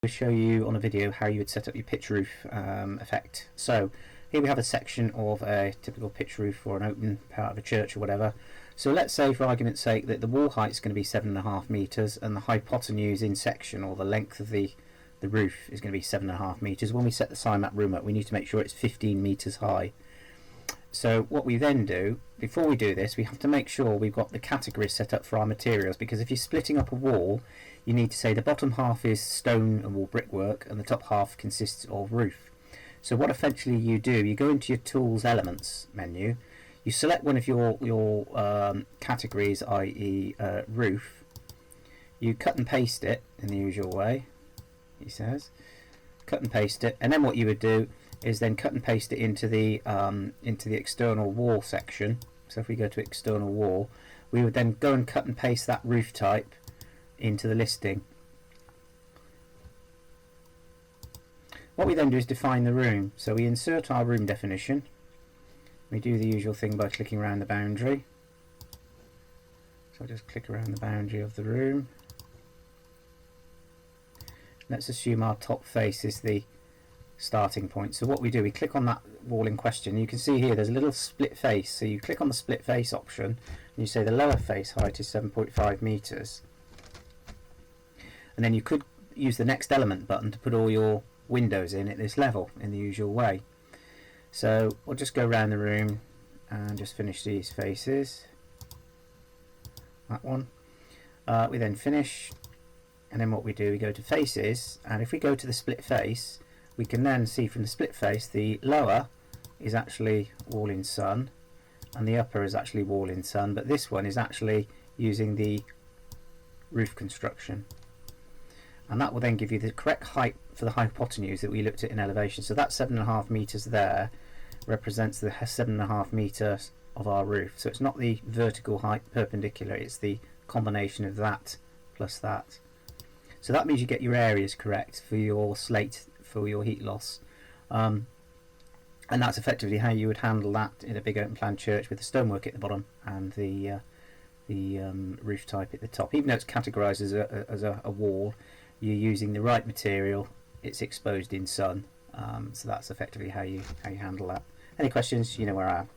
Show you on a video how you would set up your pitch roof effect. So here we have a section of a typical pitch roof for an open part of a church or whatever. So let's say, for argument's sake, that the wall height is going to be 7.5 meters and the hypotenuse in section, or the length of the roof, is going to be 7.5 meters. When we set the sign map room up, we need to make sure it's 15 meters high. So what we then do, before we do this, we have to make sure we've got the categories set up for our materials, because if you're splitting up a wall, you need to say the bottom half is stone and wall brickwork and the top half consists of roof. So what essentially you do, you go into your tools elements menu, you select one of your categories, i.e. Roof, you cut and paste it in the usual way, he says, cut and paste it, and then what you would do is then cut and paste it into the external wall section. So if we go to external wall, we would then go and cut and paste that roof type into the listing. What we then do is define the room. So we insert our room definition. We do the usual thing by clicking around the boundary. So I'll just click around the boundary of the room. Let's assume our top face is the starting point. So what we do, we click on that wall in question. You can see here there's a little split face. So you click on the split face option and you say the lower face height is 7.5 meters. And then you could use the next element button to put all your windows in at this level in the usual way. So we'll just go around the room and just finish these faces. That one. We then finish, and then what we do, we go to faces, and if we go to the split face, we can then see from the split face the lower is actually wall in sun and the upper is actually wall in sun, but this one is actually using the roof construction. And that will then give you the correct height for the hypotenuse that we looked at in elevation. So that 7.5 meters there represents the 7.5 meters of our roof. So it's not the vertical height perpendicular, it's the combination of that plus that. So that means you get your areas correct for your slate, for your heat loss. And that's effectively how you would handle that in a big open plan church, with the stonework at the bottom and the roof type at the top. Even though it's categorized as a wall, you're using the right material, it's exposed in sun, so that's effectively how you handle that. Any questions, you know where I am.